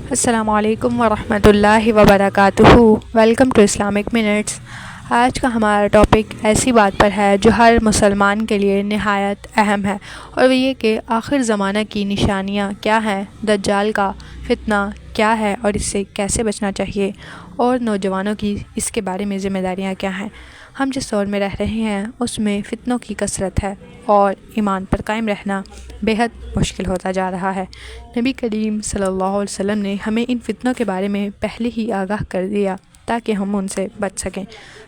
السلام علیکم ورحمۃ اللہ وبرکاتہ۔ Welcome to Islamic mints. آج کا ہمارا ٹاپک ایسی بات پر ہے جو ہر مسلمان کے لیے نہایت اہم ہے، اور وہ یہ کہ آخر زمانہ کی نشانیاں کیا ہیں، دجال کا فتنہ کیا ہے اور اس سے کیسے بچنا چاہیے، اور نوجوانوں کی اس کے بارے میں ذمہ داریاں کیا ہیں۔ ہم جس دور میں رہ رہے ہیں اس میں فتنوں کی کثرت ہے اور ایمان پر قائم رہنا بہت مشکل ہوتا جا رہا ہے۔ نبی کریم صلی اللہ علیہ وسلم نے ہمیں ان فتنوں کے بارے میں پہلے ہی آگاہ کر دیا تاکہ ہم ان سے بچ سکیں۔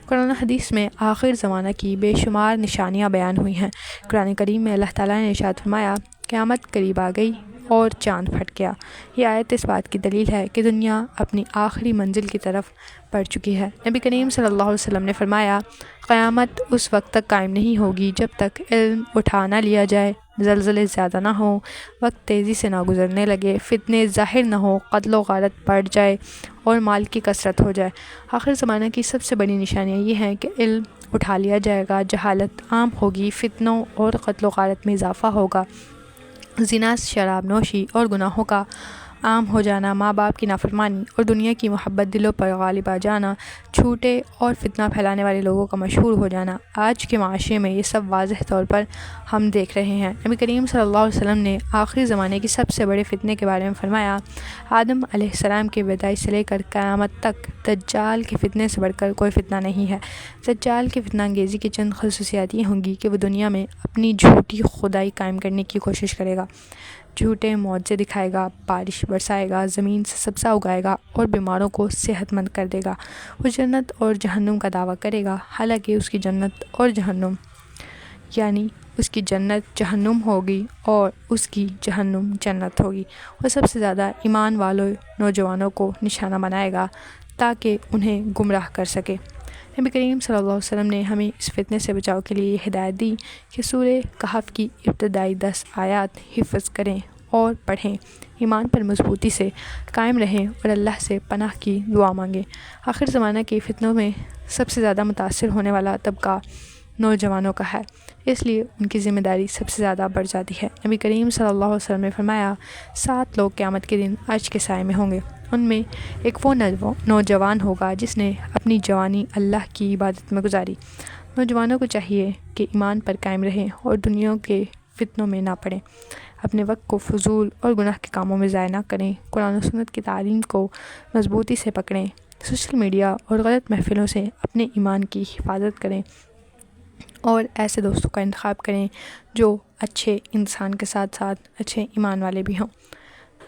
قرآن حدیث میں آخر زمانہ کی بے شمار نشانیاں بیان ہوئی ہیں۔ قرآن کریم میں اللہ تعالیٰ نے ارشاد فرمایا، قیامت قریب آ گئی اور چاند پھٹ گیا۔ یہ آیت اس بات کی دلیل ہے کہ دنیا اپنی آخری منزل کی طرف بڑھ چکی ہے۔ نبی کریم صلی اللہ علیہ وسلم نے فرمایا، قیامت اس وقت تک قائم نہیں ہوگی جب تک علم اٹھا نہ لیا جائے، زلزلے زیادہ نہ ہوں، وقت تیزی سے نہ گزرنے لگے، فتنے ظاہر نہ ہوں، قتل و غارت بڑھ جائے اور مال کی کثرت ہو جائے۔ آخر زمانہ کی سب سے بڑی نشانیاں یہ ہیں کہ علم اٹھا لیا جائے گا، جہالت عام ہوگی، فتنوں اور قتل و غارت میں اضافہ ہوگا، زنا، شراب نوشی اور گناہوں کا عام ہو جانا، ماں باپ کی نافرمانی اور دنیا کی محبت دلوں پر غالب آ جانا، جھوٹے اور فتنہ پھیلانے والے لوگوں کا مشہور ہو جانا۔ آج کے معاشرے میں یہ سب واضح طور پر ہم دیکھ رہے ہیں۔ نبی کریم صلی اللہ علیہ وسلم نے آخری زمانے کی سب سے بڑے فتنے کے بارے میں فرمایا، آدم علیہ السلام کی پیدائش سے لے کر قیامت تک دجال کے فتنے سے بڑھ کر کوئی فتنہ نہیں ہے۔ دجال کی فتنہ انگیزی کی چند خصوصیات یہ ہوں گی کہ وہ دنیا میں اپنی جھوٹی خدائی قائم کرنے کی کوشش کرے گا، جھوٹے معجزے دکھائے گا، بارش برسائے گا، زمین سے سبزہ اگائے گا اور بیماروں کو صحت مند کر دے گا۔ وہ جنت اور جہنم کا دعویٰ کرے گا، حالانکہ اس کی جنت اور جہنم اس کی جنت جہنم ہوگی اور اس کی جہنم جنت ہوگی۔ وہ سب سے زیادہ ایمان والوں نوجوانوں کو نشانہ بنائے گا تاکہ انہیں گمراہ کر سکے۔ نبی کریم صلی اللہ علیہ وسلم نے ہمیں اس فتنے سے بچاؤ کے لیے یہ ہدایت دی کہ سورہ کہف کی ابتدائی 10 آیات حفظ کریں اور پڑھیں، ایمان پر مضبوطی سے قائم رہیں اور اللہ سے پناہ کی دعا مانگیں۔ آخر زمانہ کے فتنوں میں سب سے زیادہ متاثر ہونے والا طبقہ نوجوانوں کا ہے، اس لیے ان کی ذمہ داری سب سے زیادہ بڑھ جاتی ہے۔ نبی کریم صلی اللہ علیہ وسلم نے فرمایا، 7 لوگ قیامت کے دن عرش کے سائے میں ہوں گے۔ ان میں ایک وہ نوجوان ہوگا جس نے اپنی جوانی اللہ کی عبادت میں گزاری۔ نوجوانوں کو چاہیے کہ ایمان پر قائم رہیں اور دنیا کے فتنوں میں نہ پڑیں، اپنے وقت کو فضول اور گناہ کے کاموں میں ضائع نہ کریں، قرآن و سنت کی تعلیم کو مضبوطی سے پکڑیں، سوشل میڈیا اور غلط محفلوں سے اپنے ایمان کی حفاظت کریں اور ایسے دوستوں کا انتخاب کریں جو اچھے انسان کے ساتھ ساتھ اچھے ایمان والے بھی ہوں۔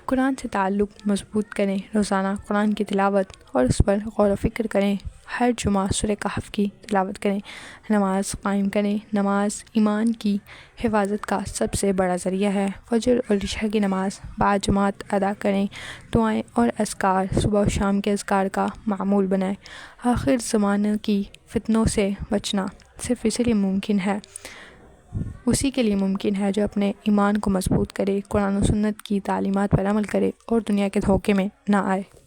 قرآن سے تعلق مضبوط کریں، روزانہ قرآن کی تلاوت اور اس پر غور و فکر کریں، ہر جمعہ سورہ کہف کی تلاوت کریں، نماز قائم کریں۔ نماز ایمان کی حفاظت کا سب سے بڑا ذریعہ ہے۔ فجر اور عشاء کی نماز باجماعت ادا کریں، دعائیں اور اذکار صبح و شام کے اذکار کا معمول بنائیں۔ آخر زمانہ کی فتنوں سے بچنا صرف اسی کے لیے ممکن ہے جو اپنے ایمان کو مضبوط کرے، قرآن و سنت کی تعلیمات پر عمل کرے اور دنیا کے دھوکے میں نہ آئے۔